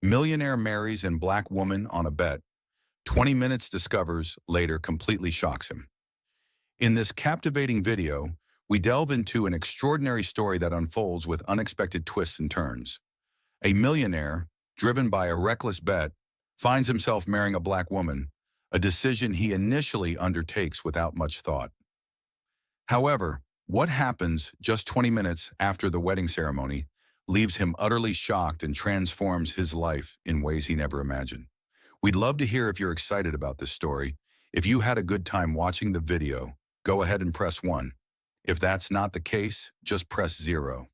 Millionaire marries and black woman on a bet. 20 minutes discovers, later completely shocks him. In this captivating video, we delve into an extraordinary story that unfolds with unexpected twists and turns. A millionaire, driven by a reckless bet, finds himself marrying a black woman, a decision he initially undertakes without much thought. However, what happens just 20 minutes after the wedding ceremony leaves him utterly shocked and transforms his life in ways he never imagined. We'd love to hear if you're excited about this story. If you had a good time watching the video, go ahead and press 1. If that's not the case, just press 0.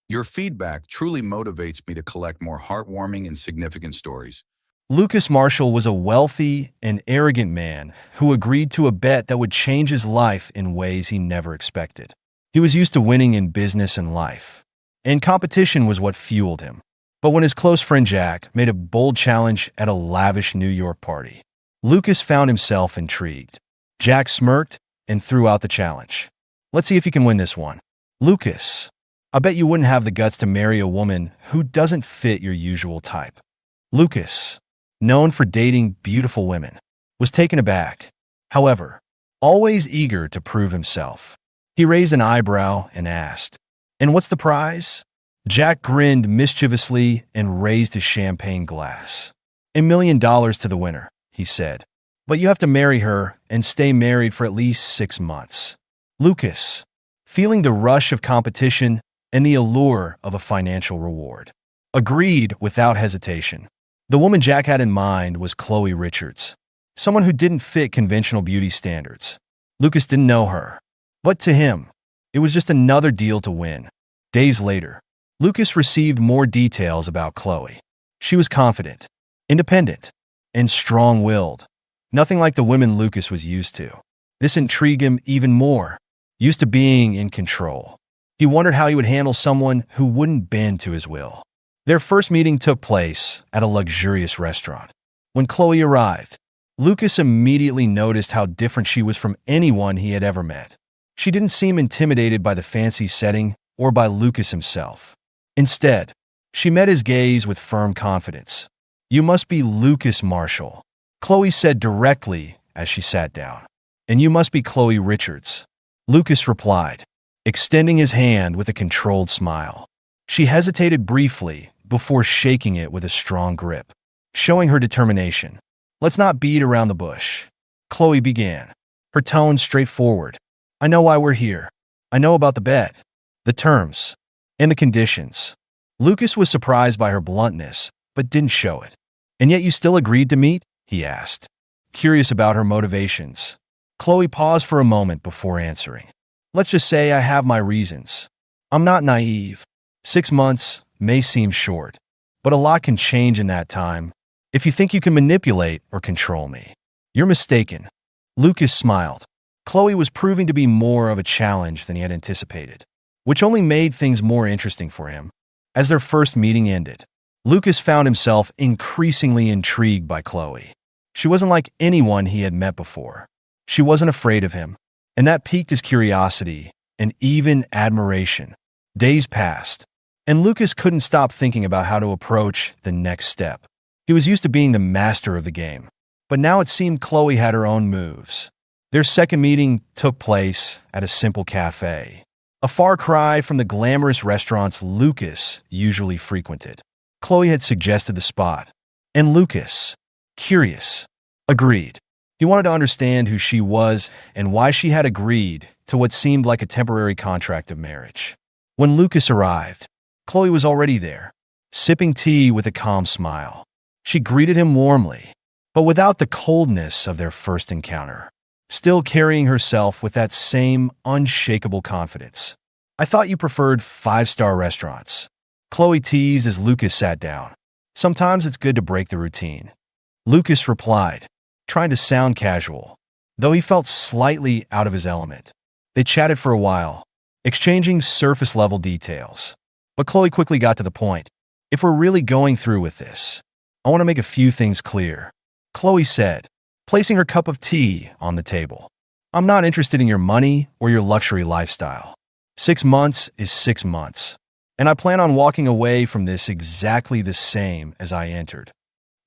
Your feedback truly motivates me to collect more heartwarming and significant stories. Lucas Marshall was a wealthy and arrogant man who agreed to a bet that would change his life in ways he never expected. He was used to winning in business and life, and competition was what fueled him. But when his close friend Jack made a bold challenge at a lavish New York party, Lucas found himself intrigued. Jack smirked and threw out the challenge. "Let's see if you can win this one." "Lucas, I bet you wouldn't have the guts to marry a woman who doesn't fit your usual type." Lucas, known for dating beautiful women, was taken aback. However, always eager to prove himself, he raised an eyebrow and asked, "And what's the prize?" Jack grinned mischievously and raised his champagne glass. $1 million to the winner," he said. "But you have to marry her and stay married for at least 6 months." Lucas, feeling the rush of competition and the allure of a financial reward, agreed without hesitation. The woman Jack had in mind was Chloe Richards, someone who didn't fit conventional beauty standards. Lucas didn't know her, but to him, it was just another deal to win. Days later, Lucas received more details about Chloe. She was confident, independent, and strong-willed, nothing like the women Lucas was used to. This intrigued him even more. Used to being in control, he wondered how he would handle someone who wouldn't bend to his will. Their first meeting took place at a luxurious restaurant. When Chloe arrived, Lucas immediately noticed how different she was from anyone he had ever met. She didn't seem intimidated by the fancy setting or by Lucas himself. Instead, she met his gaze with firm confidence. "You must be Lucas Marshall," Chloe said directly as she sat down. "And you must be Chloe Richards," Lucas replied, extending his hand with a controlled smile. She hesitated briefly before shaking it with a strong grip, showing her determination. "Let's not beat around the bush," Chloe began, her tone straightforward. "I know why we're here. I know about the bet, the terms, and the conditions." Lucas was surprised by her bluntness, but didn't show it. "And yet you still agreed to meet?" he asked, curious about her motivations. Chloe paused for a moment before answering. "Let's just say I have my reasons. I'm not naive. 6 months may seem short, but a lot can change in that time. If you think you can manipulate or control me, you're mistaken." Lucas smiled. Chloe was proving to be more of a challenge than he had anticipated, which only made things more interesting for him. As their first meeting ended, Lucas found himself increasingly intrigued by Chloe. She wasn't like anyone he had met before. She wasn't afraid of him, and that piqued his curiosity and even admiration. Days passed, and Lucas couldn't stop thinking about how to approach the next step. He was used to being the master of the game, but now it seemed Chloe had her own moves. Their second meeting took place at a simple cafe, a far cry from the glamorous restaurants Lucas usually frequented. Chloe had suggested the spot, and Lucas, curious, agreed. He wanted to understand who she was and why she had agreed to what seemed like a temporary contract of marriage. When Lucas arrived, Chloe was already there, sipping tea with a calm smile. She greeted him warmly, but without the coldness of their first encounter, still carrying herself with that same unshakable confidence. "I thought you preferred 5-star restaurants," Chloe teased as Lucas sat down. "Sometimes it's good to break the routine," Lucas replied, trying to sound casual, though he felt slightly out of his element. They chatted for a while, exchanging surface-level details. But Chloe quickly got to the point. "If we're really going through with this, I want to make a few things clear," Chloe said, placing her cup of tea on the table. "I'm not interested in your money or your luxury lifestyle. 6 months is 6 months. and I plan on walking away from this exactly the same as I entered.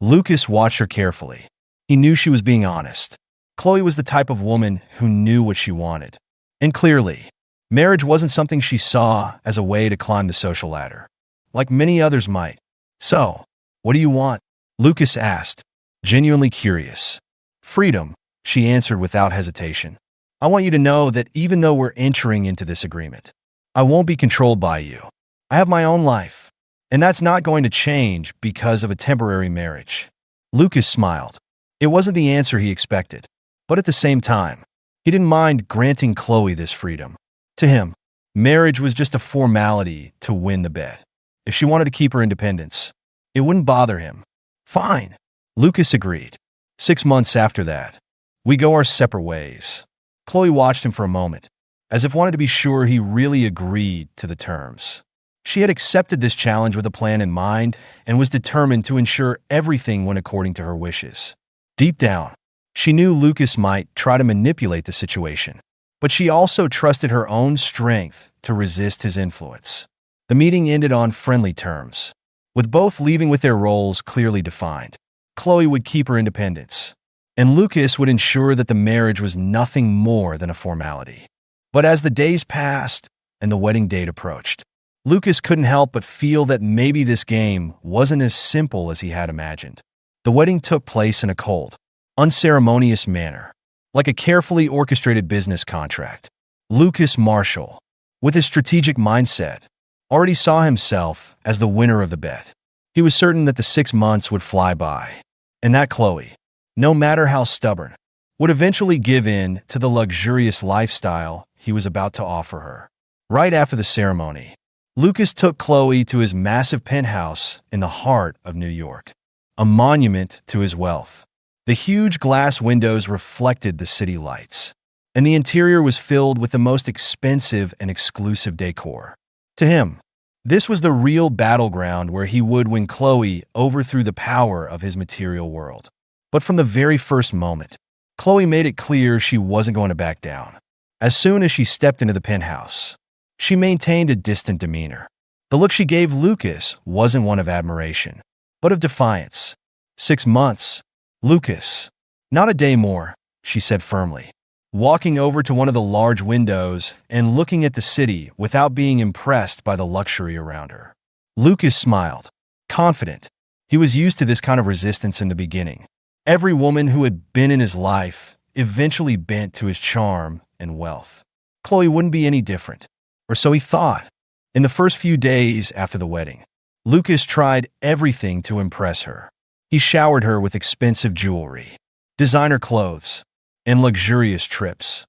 Lucas watched her carefully. He knew she was being honest. Chloe was the type of woman who knew what she wanted. And clearly, marriage wasn't something she saw as a way to climb the social ladder, like many others might. So, what do you want? Lucas asked, genuinely curious. Freedom, she answered without hesitation. I want you to know that even though we're entering into this agreement, I won't be controlled by you. I have my own life, and that's not going to change because of a temporary marriage. Lucas smiled. It wasn't the answer he expected, but at the same time, he didn't mind granting Chloe this freedom. To him, marriage was just a formality to win the bet. If she wanted to keep her independence, it wouldn't bother him. Fine, Lucas agreed. 6 months after that, we go our separate ways. Chloe watched him for a moment, as if wanted to be sure he really agreed to the terms. She had accepted this challenge with a plan in mind and was determined to ensure everything went according to her wishes. Deep down, she knew Lucas might try to manipulate the situation, but she also trusted her own strength to resist his influence. The meeting ended on friendly terms, with both leaving with their roles clearly defined. Chloe would keep her independence, and Lucas would ensure that the marriage was nothing more than a formality. But as the days passed and the wedding date approached, Lucas couldn't help but feel that maybe this game wasn't as simple as he had imagined. The wedding took place in a cold, unceremonious manner, like a carefully orchestrated business contract. Lucas Marshall, with his strategic mindset, already saw himself as the winner of the bet. He was certain that the 6 months would fly by, and that Chloe, no matter how stubborn, would eventually give in to the luxurious lifestyle he was about to offer her. Right after the ceremony, Lucas took Chloe to his massive penthouse in the heart of New York, a monument to his wealth. The huge glass windows reflected the city lights, and the interior was filled with the most expensive and exclusive decor. To him, this was the real battleground where he would win Chloe over through the power of his material world. But from the very first moment, Chloe made it clear she wasn't going to back down. As soon as she stepped into the penthouse, she maintained a distant demeanor. The look she gave Lucas wasn't one of admiration, but of defiance. 6 months, Lucas. Not a day more, she said firmly, walking over to one of the large windows and looking at the city without being impressed by the luxury around her. Lucas smiled, confident. He was used to this kind of resistance in the beginning. Every woman who had been in his life eventually bent to his charm and wealth. Chloe wouldn't be any different, or so he thought. In the first few days after the wedding, Lucas tried everything to impress her. He showered her with expensive jewelry, designer clothes, and luxurious trips,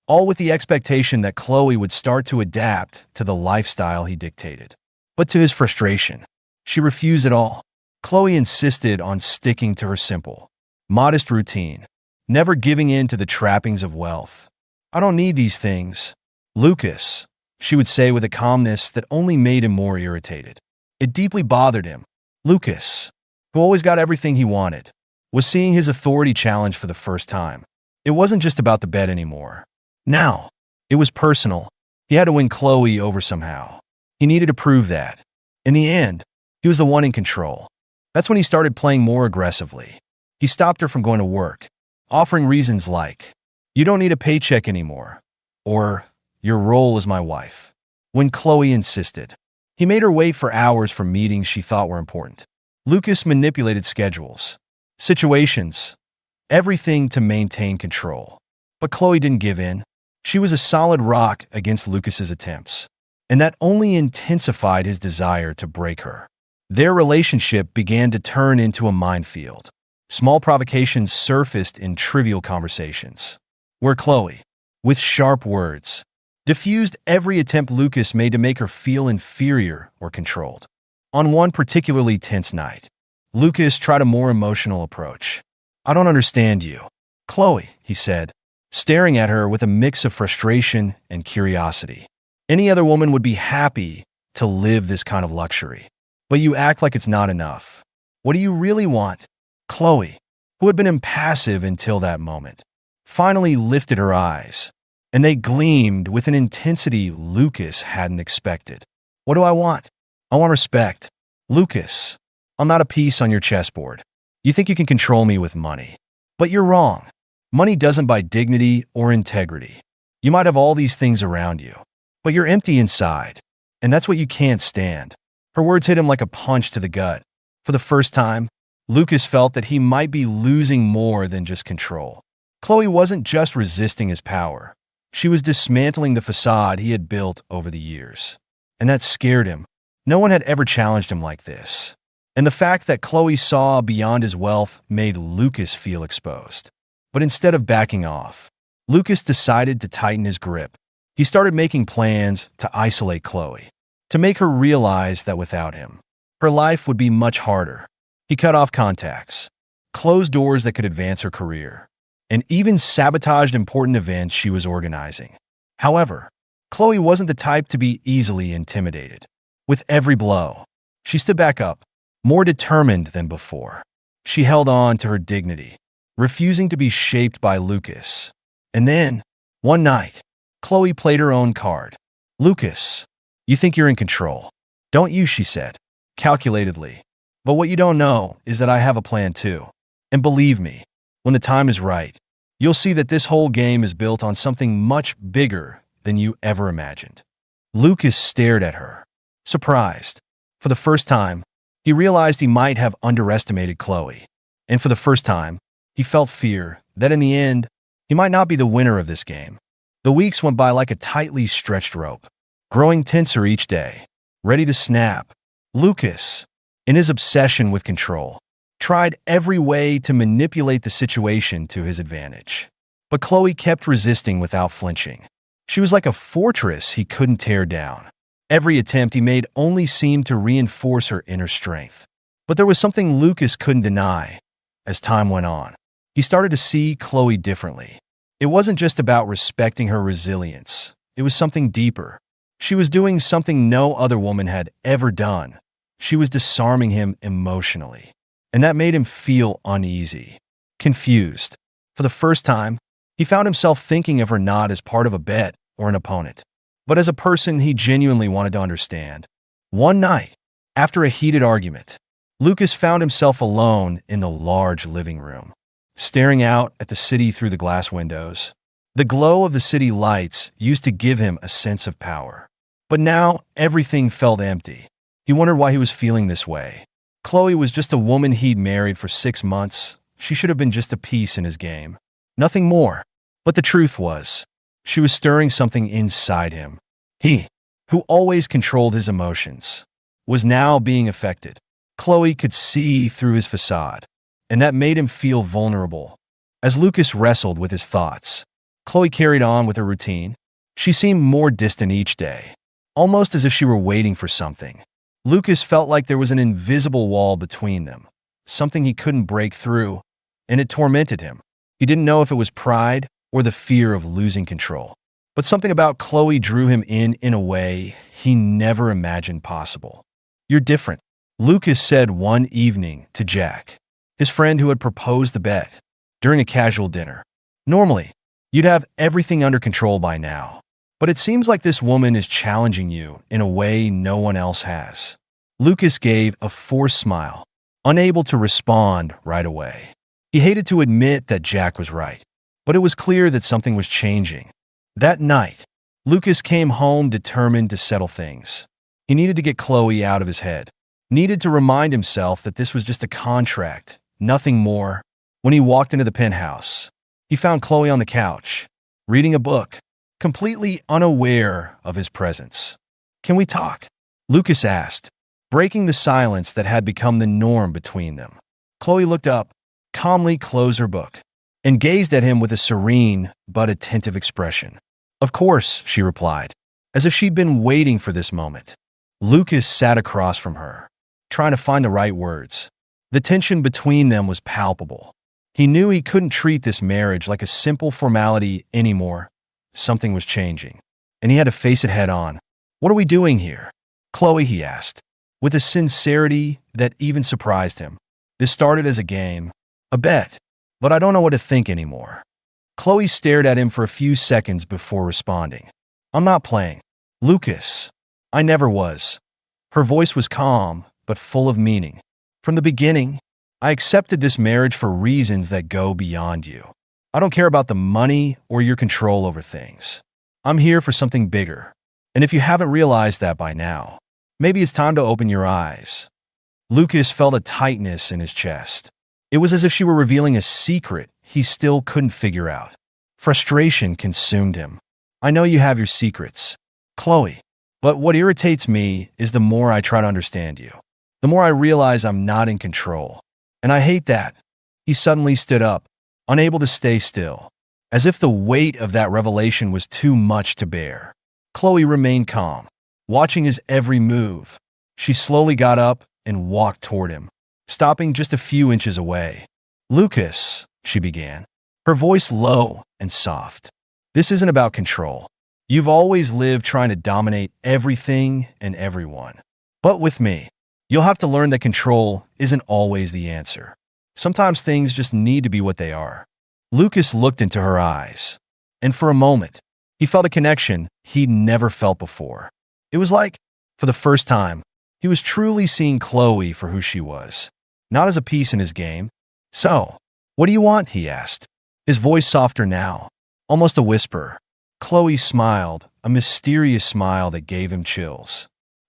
all with the expectation that Chloe would start to adapt to the lifestyle he dictated. But to his frustration, she refused it all. Chloe insisted on sticking to her simple, modest routine, never giving in to the trappings of wealth. I don't need these things, Lucas, she would say with a calmness that only made him more irritated. It deeply bothered him. Lucas, who always got everything he wanted, was seeing his authority challenged for the first time. It wasn't just about the bet anymore. Now, it was personal. He had to win Chloe over somehow. He needed to prove that. In the end, he was the one in control. That's when he started playing more aggressively. He stopped her from going to work, offering reasons like, "You don't need a paycheck anymore," or "Your role as my wife." When Chloe insisted, he made her wait for hours for meetings she thought were important. Lucas manipulated schedules, situations, everything to maintain control. But Chloe didn't give in. She was a solid rock against Lucas's attempts, and that only intensified his desire to break her. Their relationship began to turn into a minefield. Small provocations surfaced in trivial conversations, where Chloe, with sharp words, diffused every attempt Lucas made to make her feel inferior or controlled. On one particularly tense night, Lucas tried a more emotional approach. "I don't understand you, Chloe," he said, staring at her with a mix of frustration and curiosity. "Any other woman would be happy to live this kind of luxury, but you act like it's not enough. What do you really want?" Chloe, who had been impassive until that moment, finally lifted her eyes, and they gleamed with an intensity Lucas hadn't expected. What do I want? I want respect. Lucas, I'm not a piece on your chessboard. You think you can control me with money. But you're wrong. Money doesn't buy dignity or integrity. You might have all these things around you, but you're empty inside, and that's what you can't stand. Her words hit him like a punch to the gut. For the first time, Lucas felt that he might be losing more than just control. Chloe wasn't just resisting his power. She was dismantling the facade he had built over the years. And that scared him. No one had ever challenged him like this. And the fact that Chloe saw beyond his wealth made Lucas feel exposed. But instead of backing off, Lucas decided to tighten his grip. He started making plans to isolate Chloe, to make her realize that without him, her life would be much harder. He cut off contacts, closed doors that could advance her career, and even sabotaged important events she was organizing. However, Chloe wasn't the type to be easily intimidated. With every blow, she stood back up, more determined than before. She held on to her dignity, refusing to be shaped by Lucas. And then, one night, Chloe played her own card. Lucas, you think you're in control, don't you? She said, calculatedly. But what you don't know is that I have a plan too. And believe me, when the time is right, you'll see that this whole game is built on something much bigger than you ever imagined. Lucas stared at her, surprised. For the first time, he realized he might have underestimated Chloe. And for the first time, he felt fear that in the end, he might not be the winner of this game. The weeks went by like a tightly stretched rope, growing tenser each day, ready to snap. Lucas, in his obsession with control, tried every way to manipulate the situation to his advantage. But Chloe kept resisting without flinching. She was like a fortress he couldn't tear down. Every attempt he made only seemed to reinforce her inner strength. But there was something Lucas couldn't deny. As time went on, he started to see Chloe differently. It wasn't just about respecting her resilience. It was something deeper. She was doing something no other woman had ever done. She was disarming him emotionally. And that made him feel uneasy, confused. For the first time, he found himself thinking of her not as part of a bet or an opponent, but as a person he genuinely wanted to understand. One night, after a heated argument, Lucas found himself alone in the large living room, staring out at the city through the glass windows. The glow of the city lights used to give him a sense of power. But now everything felt empty. He wondered why he was feeling this way. Chloe was just a woman he'd married for 6 months. She should have been just a piece in his game. Nothing more. But the truth was, she was stirring something inside him. He, who always controlled his emotions, was now being affected. Chloe could see through his facade, and that made him feel vulnerable. As Lucas wrestled with his thoughts, Chloe carried on with her routine. She seemed more distant each day, almost as if she were waiting for something. Lucas felt like there was an invisible wall between them, something he couldn't break through, and it tormented him. He didn't know if it was pride or the fear of losing control. But something about Chloe drew him in a way he never imagined possible. "You're different," Lucas said one evening to Jack, his friend who had proposed the bet, during a casual dinner. "Normally, you'd have everything under control by now. But it seems like this woman is challenging you in a way no one else has." Lucas gave a forced smile, unable to respond right away. He hated to admit that Jack was right, but it was clear that something was changing. That night, Lucas came home determined to settle things. He needed to get Chloe out of his head, needed to remind himself that this was just a contract, nothing more. When he walked into the penthouse, he found Chloe on the couch, reading a book, completely unaware of his presence. "Can we talk?" Lucas asked, breaking the silence that had become the norm between them. Chloe looked up, calmly closed her book, and gazed at him with a serene but attentive expression. "Of course," she replied, as if she'd been waiting for this moment. Lucas sat across from her, trying to find the right words. The tension between them was palpable. He knew he couldn't treat this marriage like a simple formality anymore. Something was changing, and he had to face it head on. "What are we doing here?" "Chloe," he asked, with a sincerity that even surprised him. "This started as a game, a bet, but I don't know what to think anymore." Chloe stared at him for a few seconds before responding. "I'm not playing. Lucas, I never was. Her voice was calm, but full of meaning. From the beginning, I accepted this marriage for reasons that go beyond you. I don't care about the money or your control over things. I'm here for something bigger. And if you haven't realized that by now, maybe it's time to open your eyes. Lucas felt a tightness in his chest. It was as if she were revealing a secret he still couldn't figure out. Frustration consumed him. I know you have your secrets, Chloe, but what irritates me is the more I try to understand you, the more I realize I'm not in control. And I hate that. He suddenly stood up, unable to stay still, as if the weight of that revelation was too much to bear. Chloe remained calm, watching his every move. She slowly got up and walked toward him, stopping just a few inches away. Lucas, she began, her voice low and soft. This isn't about control. You've always lived trying to dominate everything and everyone. But with me, you'll have to learn that control isn't always the answer. Sometimes things just need to be what they are. Lucas looked into her eyes, and for a moment, he felt a connection he'd never felt before. It was like, for the first time, he was truly seeing Chloe for who she was, not as a piece in his game. So, what do you want? He asked, his voice softer now, almost a whisper. Chloe smiled, a mysterious smile that gave him chills.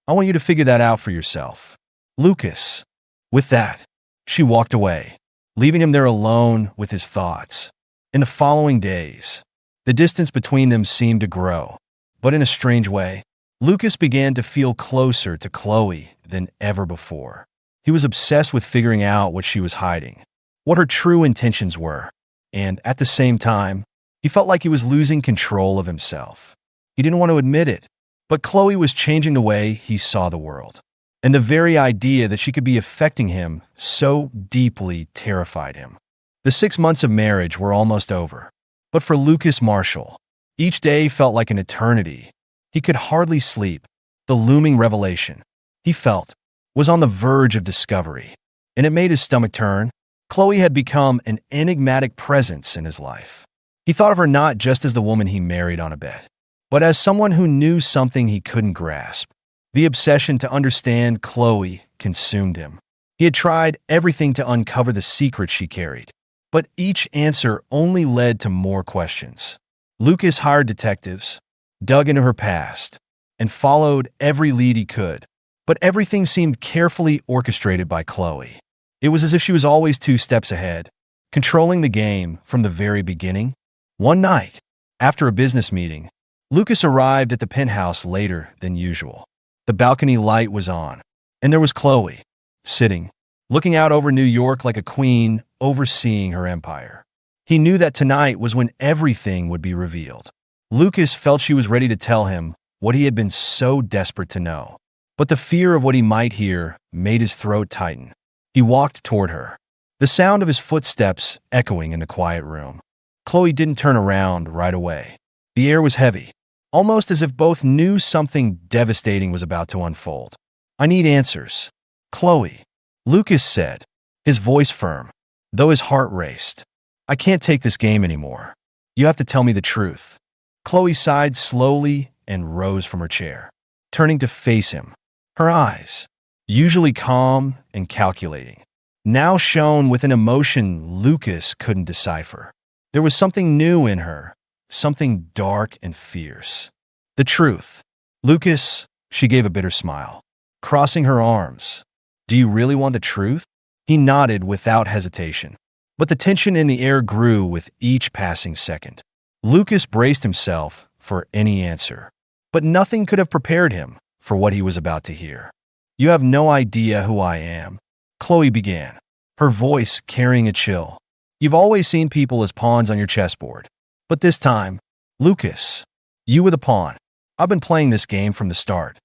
I want you to figure that out for yourself, Lucas. With that, she walked away, leaving him there alone with his thoughts. In the following days, the distance between them seemed to grow, but in a strange way, Lucas began to feel closer to Chloe than ever before. He was obsessed with figuring out what she was hiding, what her true intentions were, and at the same time, he felt like he was losing control of himself. He didn't want to admit it, but Chloe was changing the way he saw the world, and the very idea that she could be affecting him so deeply terrified him. The 6 months of marriage were almost over, but for Lucas Marshall, each day felt like an eternity. He could hardly sleep. The looming revelation, he felt, was on the verge of discovery, and it made his stomach turn. Chloe had become an enigmatic presence in his life. He thought of her not just as the woman he married on a bet, but as someone who knew something he couldn't grasp. The obsession to understand Chloe consumed him. He had tried everything to uncover the secret she carried, but each answer only led to more questions. Lucas hired detectives, dug into her past, and followed every lead he could, but everything seemed carefully orchestrated by Chloe. It was as if she was always 2 steps ahead, controlling the game from the very beginning. One night, after a business meeting, Lucas arrived at the penthouse later than usual. The balcony light was on, and there was Chloe, sitting, looking out over New York like a queen overseeing her empire. He knew that tonight was when everything would be revealed. Lucas felt she was ready to tell him what he had been so desperate to know, but the fear of what he might hear made his throat tighten. He walked toward her, the sound of his footsteps echoing in the quiet room. Chloe didn't turn around right away. The air was heavy, almost as if both knew something devastating was about to unfold. I need answers, Chloe, Lucas said, his voice firm, though his heart raced. I can't take this game anymore. You have to tell me the truth. Chloe sighed slowly and rose from her chair, turning to face him. Her eyes, usually calm and calculating, now shone with an emotion Lucas couldn't decipher. There was something new in her, something dark and fierce. The truth. Lucas, she gave a bitter smile, crossing her arms. Do you really want the truth? He nodded without hesitation, but the tension in the air grew with each passing second. Lucas braced himself for any answer, but nothing could have prepared him for what he was about to hear. You have no idea who I am, Chloe began, her voice carrying a chill. You've always seen people as pawns on your chessboard. But this time, Lucas, you were the pawn. I've been playing this game from the start.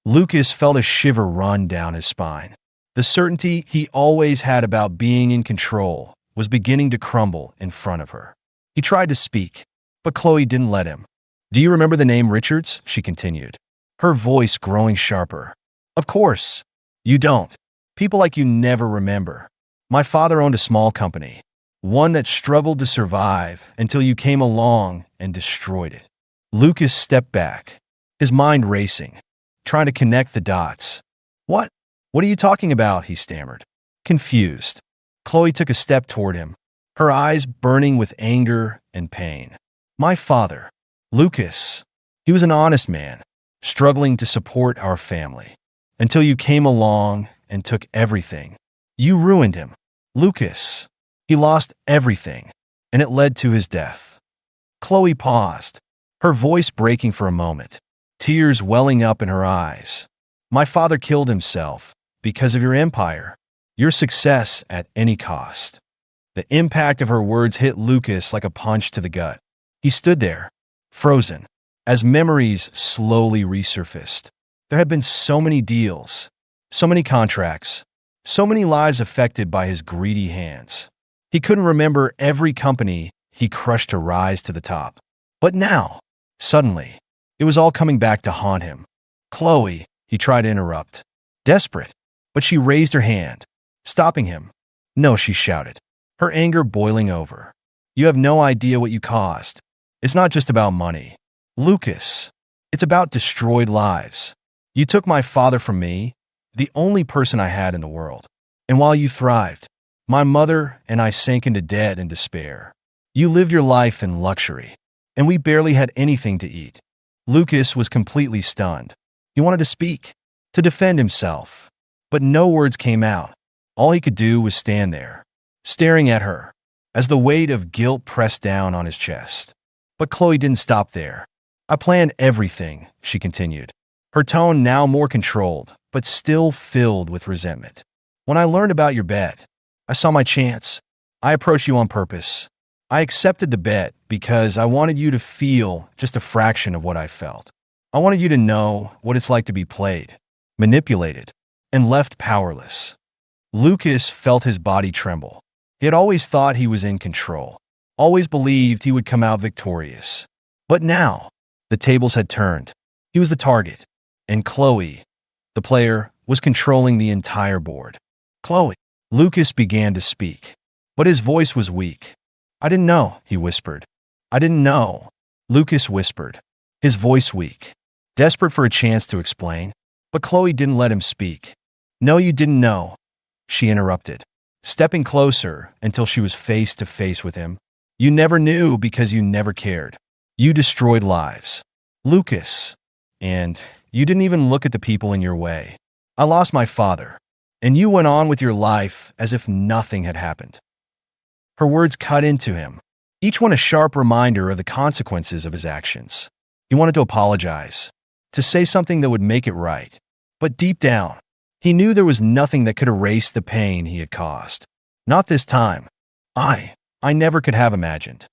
Lucas felt a shiver run down his spine. The certainty he always had about being in control was beginning to crumble in front of her. He tried to speak, but Chloe didn't let him. Do you remember the name Richards? She continued, her voice growing sharper. Of course. You don't. People like you never remember. My father owned a small company, one that struggled to survive until you came along and destroyed it. Lucas stepped back, his mind racing, trying to connect the dots. What? What are you talking about? He stammered, confused. Chloe took a step toward him, her eyes burning with anger and pain. My father, Lucas. He was an honest man, struggling to support our family. Until you came along and took everything. You ruined him. Lucas. He lost everything, and it led to his death. Chloe paused, her voice breaking for a moment, tears welling up in her eyes. My father killed himself because of your empire, your success at any cost. The impact of her words hit Lucas like a punch to the gut. He stood there, frozen, as memories slowly resurfaced. There had been so many deals, so many contracts, so many lives affected by his greedy hands. He couldn't remember every company he crushed to rise to the top. But now, suddenly, it was all coming back to haunt him. Chloe, he tried to interrupt, desperate, but she raised her hand, stopping him. No, she shouted, her anger boiling over. You have no idea what you caused. It's not just about money. Lucas, it's about destroyed lives. You took my father from me, the only person I had in the world. And while you thrived, my mother and I sank into debt and despair. You lived your life in luxury, and we barely had anything to eat. Lucas was completely stunned. He wanted to speak, to defend himself, but no words came out. All he could do was stand there, staring at her, as the weight of guilt pressed down on his chest. But Chloe didn't stop there. I planned everything, she continued, her tone now more controlled, but still filled with resentment. When I learned about your bet, I saw my chance. I approached you on purpose. I accepted the bet because I wanted you to feel just a fraction of what I felt. I wanted you to know what it's like to be played, manipulated, and left powerless. Lucas felt his body tremble. He had always thought he was in control, always believed he would come out victorious. But now, the tables had turned. He was the target, and Chloe, the player, was controlling the entire board. Chloe. Lucas began to speak, but his voice was weak. I didn't know, he whispered. I didn't know. Lucas whispered, his voice weak, desperate for a chance to explain. But Chloe didn't let him speak. No, you didn't know, she interrupted, stepping closer until she was face to face with him. You never knew because you never cared. You destroyed lives. Lucas. And you didn't even look at the people in your way. I lost my father, and you went on with your life as if nothing had happened. Her words cut into him, each one a sharp reminder of the consequences of his actions. He wanted to apologize, to say something that would make it right. But deep down, he knew there was nothing that could erase the pain he had caused. Not this time. I never could have imagined.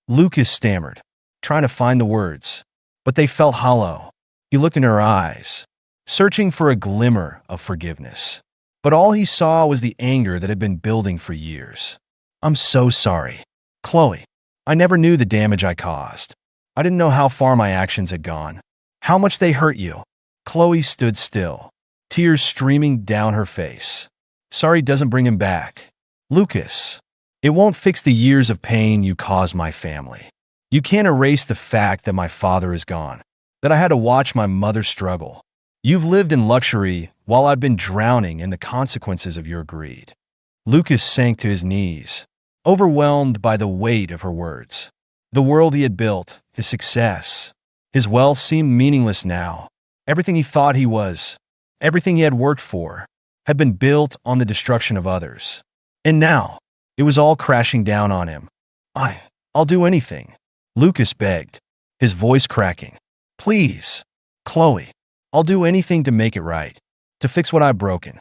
Lucas stammered, trying to find the words, but they felt hollow. He looked in her eyes, searching for a glimmer of forgiveness. But all he saw was the anger that had been building for years. I'm so sorry, Chloe. I never knew the damage I caused. I didn't know how far my actions had gone, how much they hurt you. Chloe stood still, tears streaming down her face. Sorry doesn't bring him back. Lucas, it won't fix the years of pain you caused my family. You can't erase the fact that my father is gone, that I had to watch my mother struggle. You've lived in luxury while I've been drowning in the consequences of your greed. Lucas sank to his knees, overwhelmed by the weight of her words. The world he had built, his success, his wealth seemed meaningless now. Everything he thought he was, everything he had worked for, had been built on the destruction of others. And now, it was all crashing down on him. I'll do anything, Lucas begged, his voice cracking. Please, Chloe, I'll do anything to make it right, to fix what I've broken.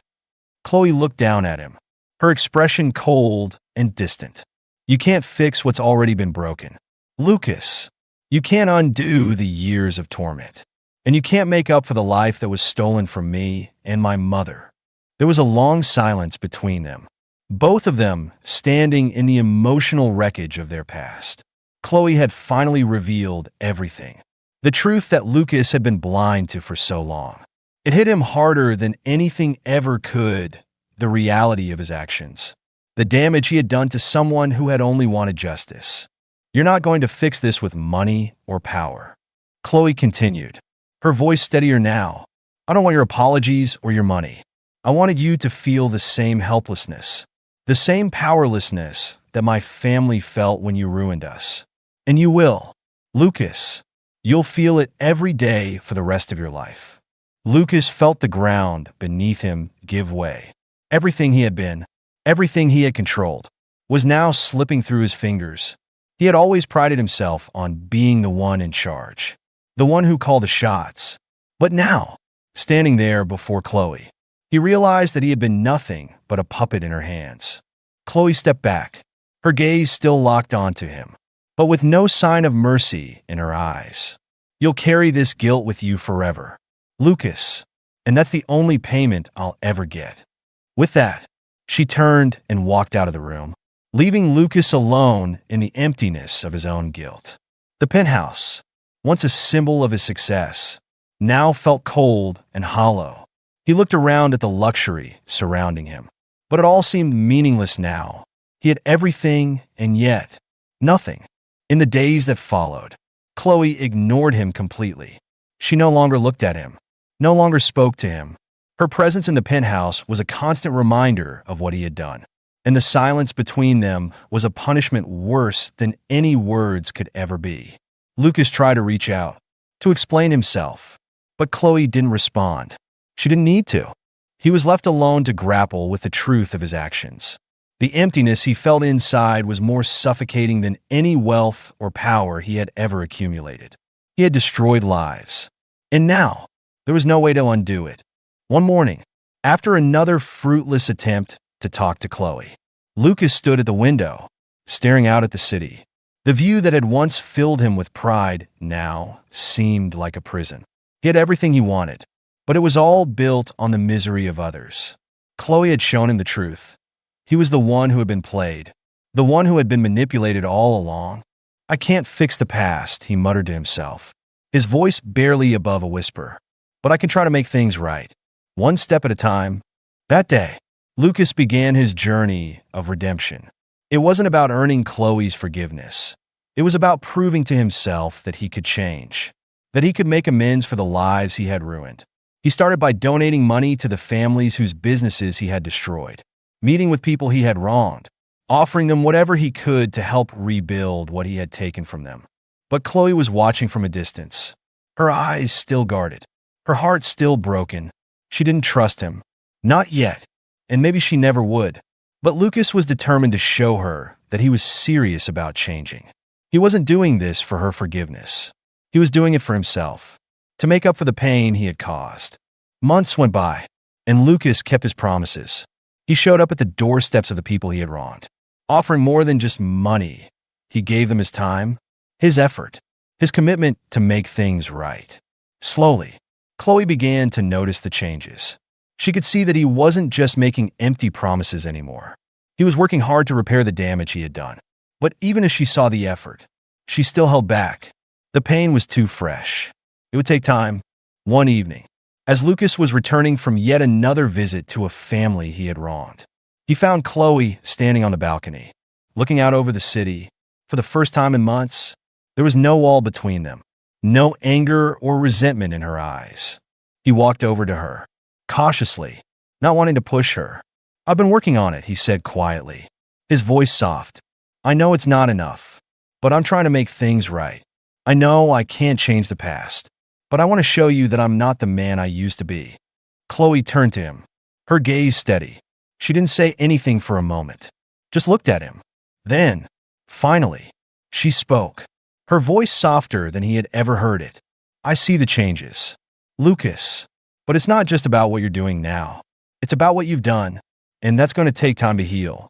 Chloe looked down at him, her expression cold and distant. You can't fix what's already been broken. Lucas, you can't undo the years of torment, and you can't make up for the life that was stolen from me and my mother. There was a long silence between them, both of them standing in the emotional wreckage of their past. Chloe had finally revealed everything, the truth that Lucas had been blind to for so long. It hit him harder than anything ever could, the reality of his actions, the damage he had done to someone who had only wanted justice. You're not going to fix this with money or power, Chloe continued, her voice steadier now. I don't want your apologies or your money. I wanted you to feel the same helplessness, the same powerlessness that my family felt when you ruined us. And you will. Lucas, you'll feel it every day for the rest of your life. Lucas felt the ground beneath him give way. Everything he had been, everything he had controlled, was now slipping through his fingers. He had always prided himself on being the one in charge, the one who called the shots. But now, standing there before Chloe, he realized that he had been nothing but a puppet in her hands. Chloe stepped back, her gaze still locked onto him, but with no sign of mercy in her eyes. You'll carry this guilt with you forever, Lucas, and that's the only payment I'll ever get. With that, she turned and walked out of the room, leaving Lucas alone in the emptiness of his own guilt. The penthouse, once a symbol of his success, now felt cold and hollow. He looked around at the luxury surrounding him, but it all seemed meaningless now. He had everything and yet nothing. In the days that followed, Chloe ignored him completely. She no longer looked at him, no longer spoke to him. Her presence in the penthouse was a constant reminder of what he had done, and the silence between them was a punishment worse than any words could ever be. Lucas tried to reach out, to explain himself, but Chloe didn't respond. She didn't need to. He was left alone to grapple with the truth of his actions. The emptiness he felt inside was more suffocating than any wealth or power he had ever accumulated. He had destroyed lives, and now there was no way to undo it. One morning, after another fruitless attempt to talk to Chloe, Lucas stood at the window, staring out at the city. The view that had once filled him with pride now seemed like a prison. He had everything he wanted, but it was all built on the misery of others. Chloe had shown him the truth. He was the one who had been played, the one who had been manipulated all along. I can't fix the past, he muttered to himself, his voice barely above a whisper. But I can try to make things right, one step at a time. That day, Lucas began his journey of redemption. It wasn't about earning Chloe's forgiveness. It was about proving to himself that he could change, that he could make amends for the lives he had ruined. He started by donating money to the families whose businesses he had destroyed, meeting with people he had wronged, offering them whatever he could to help rebuild what he had taken from them. But Chloe was watching from a distance, her eyes still guarded, her heart still broken. She didn't trust him. Not yet, and maybe she never would. But Lucas was determined to show her that he was serious about changing. He wasn't doing this for her forgiveness. He was doing it for himself, to make up for the pain he had caused. Months went by, and Lucas kept his promises. He showed up at the doorsteps of the people he had wronged, offering more than just money. He gave them his time, his effort, his commitment to make things right. Slowly, Chloe began to notice the changes. She could see that he wasn't just making empty promises anymore. He was working hard to repair the damage he had done. But even as she saw the effort, she still held back. The pain was too fresh. It would take time. One evening, as Lucas was returning from yet another visit to a family he had wronged, he found Chloe standing on the balcony, looking out over the city. For the first time in months, there was no wall between them, no anger or resentment in her eyes. He walked over to her, cautiously, not wanting to push her. "I've been working on it," he said quietly, his voice soft. "I know it's not enough, but I'm trying to make things right. I know I can't change the past, but I want to show you that I'm not the man I used to be." Chloe turned to him, her gaze steady. She didn't say anything for a moment, just looked at him. Then, finally, she spoke, her voice softer than he had ever heard it. "I see the changes, Lucas, but it's not just about what you're doing now. It's about what you've done, and that's going to take time to heal."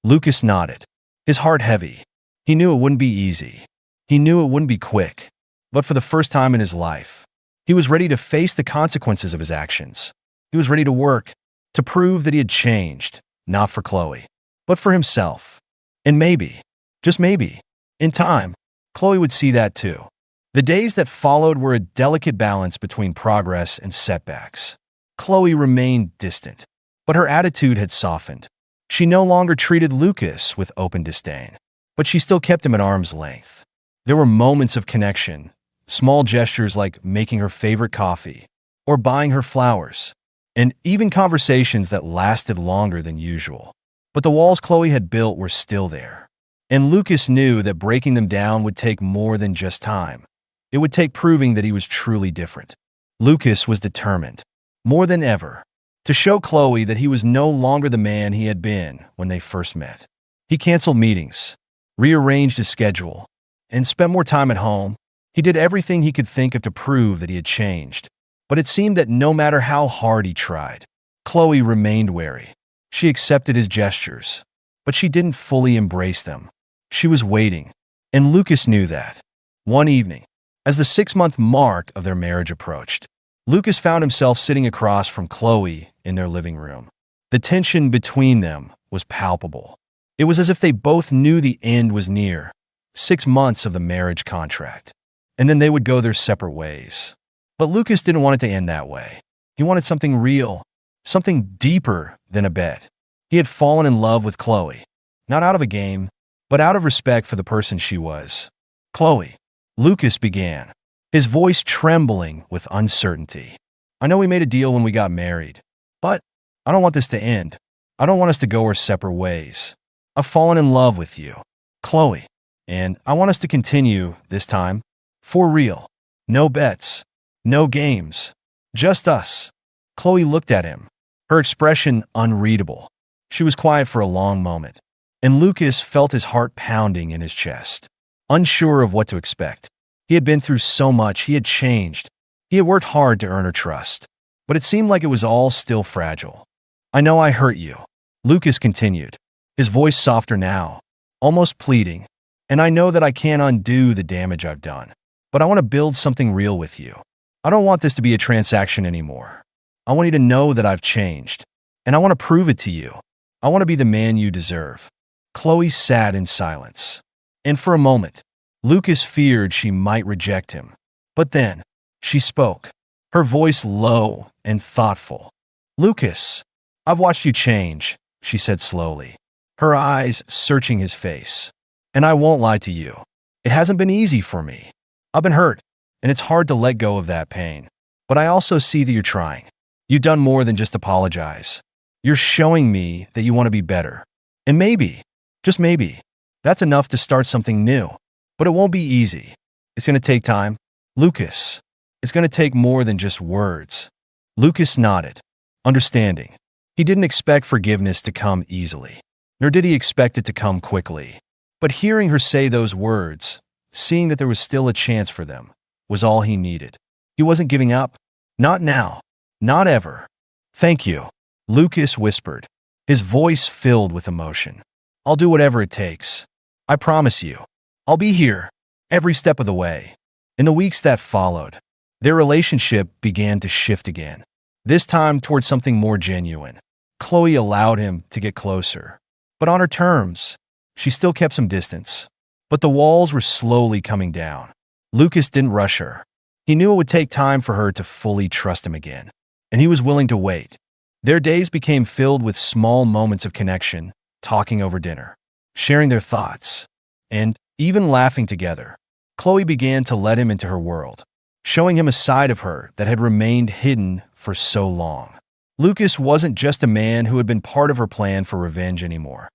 Lucas nodded, his heart heavy. He knew it wouldn't be easy. He knew it wouldn't be quick. But for the first time in his life, he was ready to face the consequences of his actions. He was ready to work, to prove that he had changed, not for Chloe, but for himself. And maybe, just maybe, in time, Chloe would see that too. The days that followed were a delicate balance between progress and setbacks. Chloe remained distant, but her attitude had softened. She no longer treated Lucas with open disdain, but she still kept him at arm's length. There were moments of connection, small gestures like making her favorite coffee, or buying her flowers, and even conversations that lasted longer than usual. But the walls Chloe had built were still there. And Lucas knew that breaking them down would take more than just time. It would take proving that he was truly different. Lucas was determined, more than ever, to show Chloe that he was no longer the man he had been when they first met. He canceled meetings, rearranged his schedule, and spent more time at home. He did everything he could think of to prove that he had changed. But it seemed that no matter how hard he tried, Chloe remained wary. She accepted his gestures, but she didn't fully embrace them. She was waiting, and Lucas knew that. One evening, as the 6-month mark of their marriage approached, Lucas found himself sitting across from Chloe in their living room. The tension between them was palpable. It was as if they both knew the end was near, 6 months of the marriage contract, and then they would go their separate ways. But Lucas didn't want it to end that way. He wanted something real, something deeper than a bet. He had fallen in love with Chloe, not out of a game, but out of respect for the person she was. "Chloe," Lucas began, his voice trembling with uncertainty. "I know we made a deal when we got married, but I don't want this to end. I don't want us to go our separate ways. I've fallen in love with you, Chloe, and I want us to continue this time, for real. No bets, no games, just us." Chloe looked at him, her expression unreadable. She was quiet for a long moment, and Lucas felt his heart pounding in his chest, unsure of what to expect. He had been through so much, he had changed. He had worked hard to earn her trust, but it seemed like it was all still fragile. "I know I hurt you," Lucas continued, his voice softer now, almost pleading, "and I know that I can't undo the damage I've done, but I want to build something real with you. I don't want this to be a transaction anymore. I want you to know that I've changed, and I want to prove it to you. I want to be the man you deserve." Chloe sat in silence, and for a moment, Lucas feared she might reject him. But then, she spoke, her voice low and thoughtful. "Lucas, I've watched you change," she said slowly, her eyes searching his face. "And I won't lie to you. It hasn't been easy for me. I've been hurt, and it's hard to let go of that pain. But I also see that you're trying. You've done more than just apologize. You're showing me that you want to be better. And maybe, just maybe, that's enough to start something new. But it won't be easy. It's going to take time. Lucas, it's going to take more than just words." Lucas nodded, understanding. He didn't expect forgiveness to come easily, nor did he expect it to come quickly. But hearing her say those words, seeing that there was still a chance for them, was all he needed. He wasn't giving up. Not now. Not ever. "Thank you," Lucas whispered, his voice filled with emotion. "I'll do whatever it takes. I promise you. I'll be here, every step of the way." In the weeks that followed, their relationship began to shift again, this time towards something more genuine. Chloe allowed him to get closer, but on her terms. She still kept some distance, but the walls were slowly coming down. Lucas didn't rush her. He knew it would take time for her to fully trust him again, and he was willing to wait. Their days became filled with small moments of connection, talking over dinner, sharing their thoughts, and even laughing together. Chloe began to let him into her world, showing him a side of her that had remained hidden for so long. Lucas wasn't just a man who had been part of her plan for revenge anymore.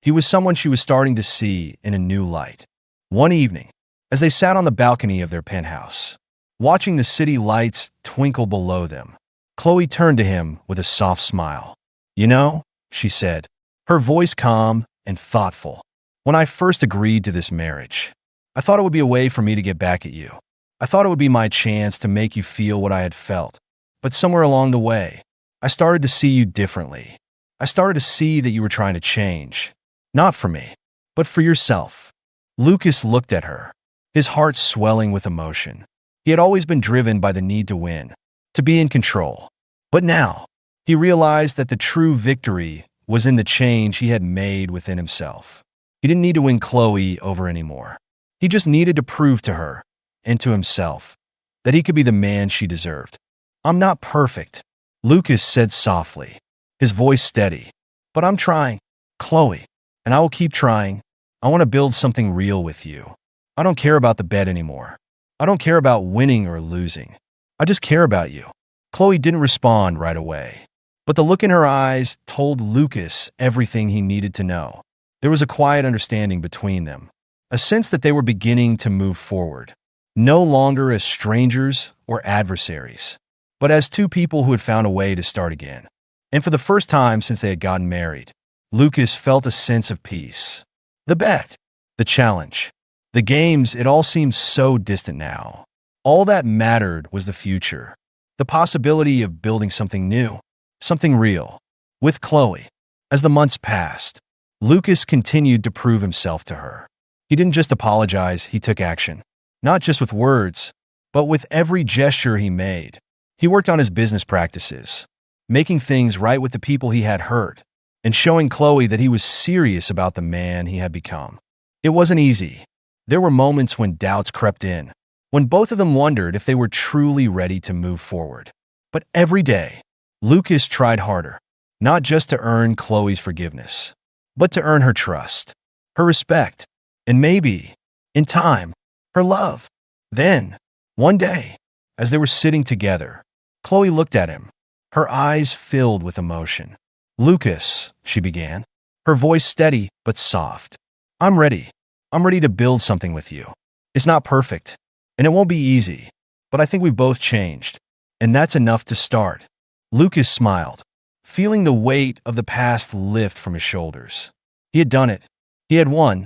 He was someone she was starting to see in a new light. One evening, as they sat on the balcony of their penthouse, watching the city lights twinkle below them, Chloe turned to him with a soft smile. "You know," she said, her voice calm and thoughtful, "when I first agreed to this marriage, I thought it would be a way for me to get back at you. I thought it would be my chance to make you feel what I had felt. But somewhere along the way, I started to see you differently. I started to see that you were trying to change. Not for me, but for yourself." Lucas looked at her, his heart swelling with emotion. He had always been driven by the need to win, to be in control. But now, he realized that the true victory was in the change he had made within himself. He didn't need to win Chloe over anymore. He just needed to prove to her, and to himself, that he could be the man she deserved. "I'm not perfect," Lucas said softly, his voice steady. "But I'm trying, Chloe, and I will keep trying. I want to build something real with you. I don't care about the bet anymore. I don't care about winning or losing. I just care about you. Chloe didn't respond right away, but the look in her eyes told Lucas everything he needed to know. There was a quiet understanding between them, a sense that they were beginning to move forward, no longer as strangers or adversaries, but as two people who had found a way to start again. And for the first time since they had gotten married, Lucas felt a sense of peace. The bet, the challenge, the games, it all seemed so distant now. All that mattered was the future, the possibility of building something new, something real, with Chloe. As the months passed, Lucas continued to prove himself to her. He didn't just apologize, he took action. Not just with words, but with every gesture he made. He worked on his business practices, making things right with the people he had hurt, and showing Chloe that he was serious about the man he had become. It wasn't easy. There were moments when doubts crept in, when both of them wondered if they were truly ready to move forward. But every day, Lucas tried harder, not just to earn Chloe's forgiveness, but to earn her trust, her respect, and maybe, in time, her love. Then, one day, as they were sitting together, Chloe looked at him, her eyes filled with emotion. "Lucas," she began, her voice steady but soft. I'm ready. I'm ready to build something with you. It's not perfect, and it won't be easy, but I think we've both changed, and that's enough to start." Lucas smiled, feeling the weight of the past lift from his shoulders. He had done it. He had won,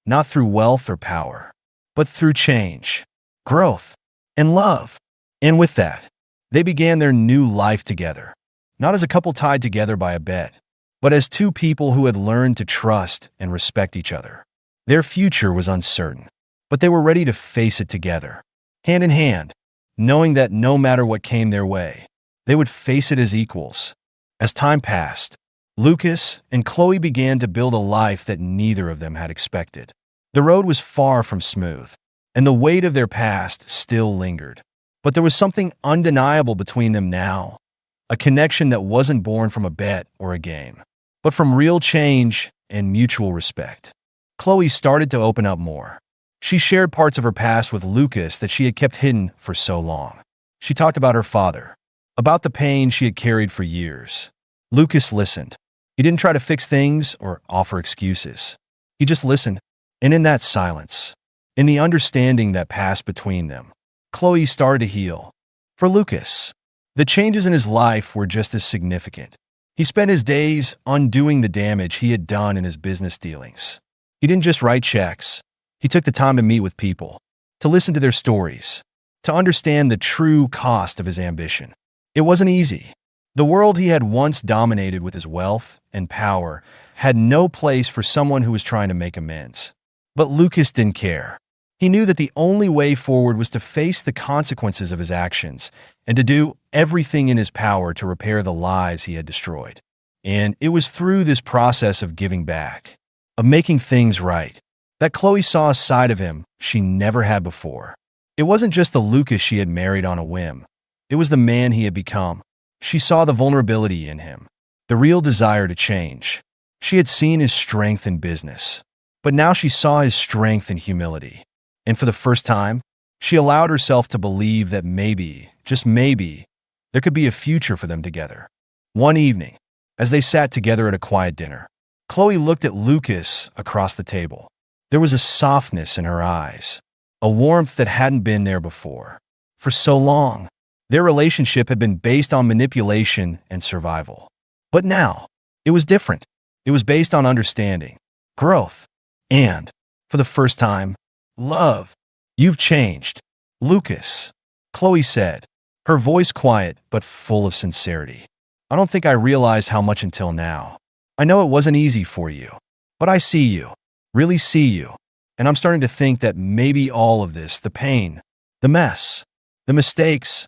not through wealth or power, but through change, growth, and love. And with that, they began their new life together, not as a couple tied together by a bet, but as two people who had learned to trust and respect each other. Their future was uncertain, but they were ready to face it together, hand in hand, knowing that no matter what came their way, they would face it as equals. As time passed, Lucas and Chloe began to build a life that neither of them had expected. The road was far from smooth, and the weight of their past still lingered. But there was something undeniable between them now, a connection that wasn't born from a bet or a game, but from real change and mutual respect. Chloe started to open up more. She shared parts of her past with Lucas that she had kept hidden for so long. She talked about her father, about the pain she had carried for years. Lucas listened. He didn't try to fix things or offer excuses. He just listened, and in that silence, in the understanding that passed between them, Chloe started to heal. For Lucas, the changes in his life were just as significant. He spent his days undoing the damage he had done in his business dealings. He didn't just write checks. He took the time to meet with people, to listen to their stories, to understand the true cost of his ambition. It wasn't easy. The world he had once dominated with his wealth and power had no place for someone who was trying to make amends. But Lucas didn't care. He knew that the only way forward was to face the consequences of his actions and to do everything in his power to repair the lives he had destroyed. And it was through this process of giving back, of making things right, that Chloe saw a side of him she never had before. It wasn't just the Lucas she had married on a whim. It was the man he had become. She saw the vulnerability in him, the real desire to change. She had seen his strength in business, but now she saw his strength in humility. And for the first time, she allowed herself to believe that maybe, just maybe, there could be a future for them together. One evening, as they sat together at a quiet dinner, Chloe looked at Lucas across the table. There was a softness in her eyes, a warmth that hadn't been there before. For so long, their relationship had been based on manipulation and survival. But now, it was different. It was based on understanding, growth, and, for the first time, love. "You've changed, Lucas," Chloe said, her voice quiet but full of sincerity. "I don't think I realized how much until now. I know it wasn't easy for you, but I see you, really see you, and I'm starting to think that maybe all of this, the pain, the mess, the mistakes,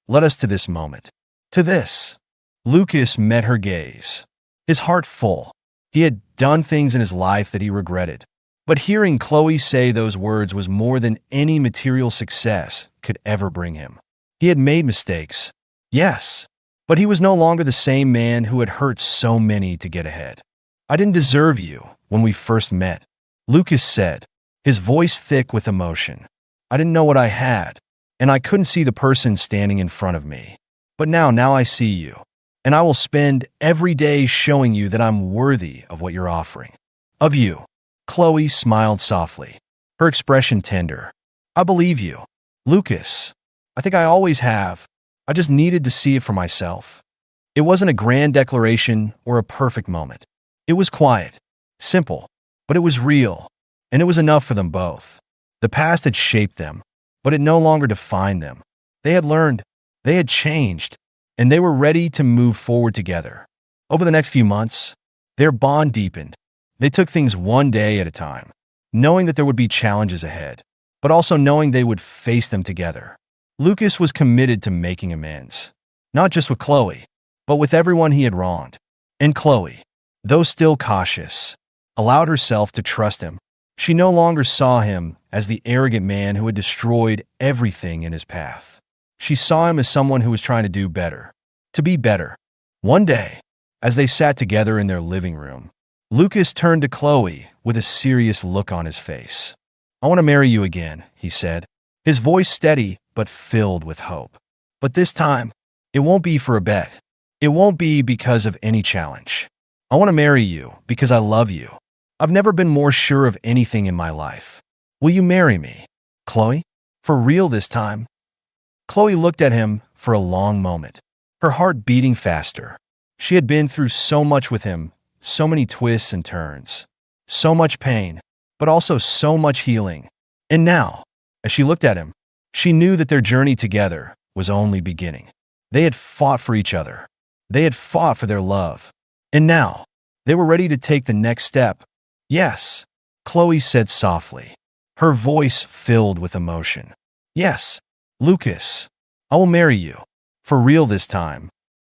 led us to this moment, to this." Lucas met her gaze, his heart full. He had done things in his life that he regretted, but hearing Chloe say those words was more than any material success could ever bring him. He had made mistakes, yes, but he was no longer the same man who had hurt so many to get ahead. "I didn't deserve you when we first met," Lucas said, his voice thick with emotion. "I didn't know what I had, and I couldn't see the person standing in front of me. But now I see you, and I will spend every day showing you that I'm worthy of what you're offering. Of you. Chloe smiled softly, her expression tender. I believe you. Lucas. I think I always have. I just needed to see it for myself. It wasn't a grand declaration or a perfect moment. It was quiet, simple, but it was real, and it was enough for them both. The past had shaped them, but it no longer defined them. They had learned, they had changed, and they were ready to move forward together. Over the next few months, their bond deepened. They took things one day at a time, knowing that there would be challenges ahead, but also knowing they would face them together. Lucas was committed to making amends, not just with Chloe, but with everyone he had wronged. And Chloe, though still cautious, allowed herself to trust him. She no longer saw him as the arrogant man who had destroyed everything in his path. She saw him as someone who was trying to do better, to be better. One day, as they sat together in their living room, Lucas turned to Chloe with a serious look on his face. I want to marry you again, he said, his voice steady but filled with hope. But this time, it won't be for a bet. It won't be because of any challenge. I want to marry you because I love you. I've never been more sure of anything in my life. Will you marry me, Chloe? For real this time? Chloe looked at him for a long moment, her heart beating faster. She had been through so much with him, so many twists and turns, so much pain, but also so much healing. And now, as she looked at him, she knew that their journey together was only beginning. They had fought for each other. They had fought for their love. And now, they were ready to take the next step. Yes, Chloe said softly, her voice filled with emotion. Yes, Lucas, I will marry you, for real this time.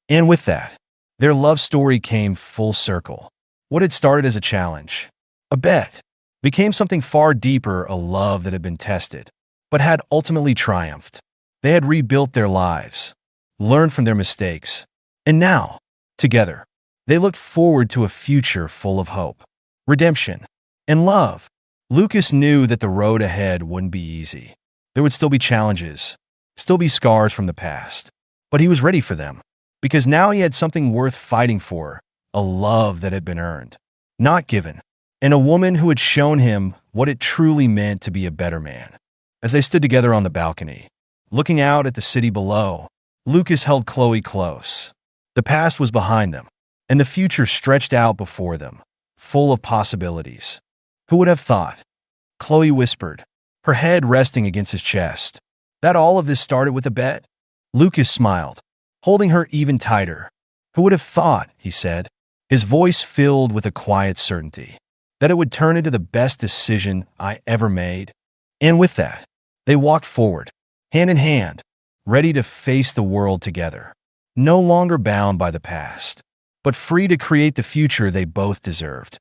And with that, their love story came full circle. What had started as a challenge, a bet, became something far deeper, a love that had been tested, but had ultimately triumphed. They had rebuilt their lives, learned from their mistakes, and now, together, they looked forward to a future full of hope, redemption, and love. Lucas knew that the road ahead wouldn't be easy. There would still be challenges, still be scars from the past, but he was ready for them, because now he had something worth fighting for, a love that had been earned, not given, and a woman who had shown him what it truly meant to be a better man. As they stood together on the balcony, looking out at the city below, Lucas held Chloe close. The past was behind them, and the future stretched out before them, full of possibilities. Who would have thought? Chloe whispered, her head resting against his chest. That all of this started with a bet? Lucas smiled, holding her even tighter. Who would have thought, he said, his voice filled with a quiet certainty, that it would turn into the best decision I ever made? And with that, they walked forward, hand in hand, ready to face the world together, no longer bound by the past, but free to create the future they both deserved.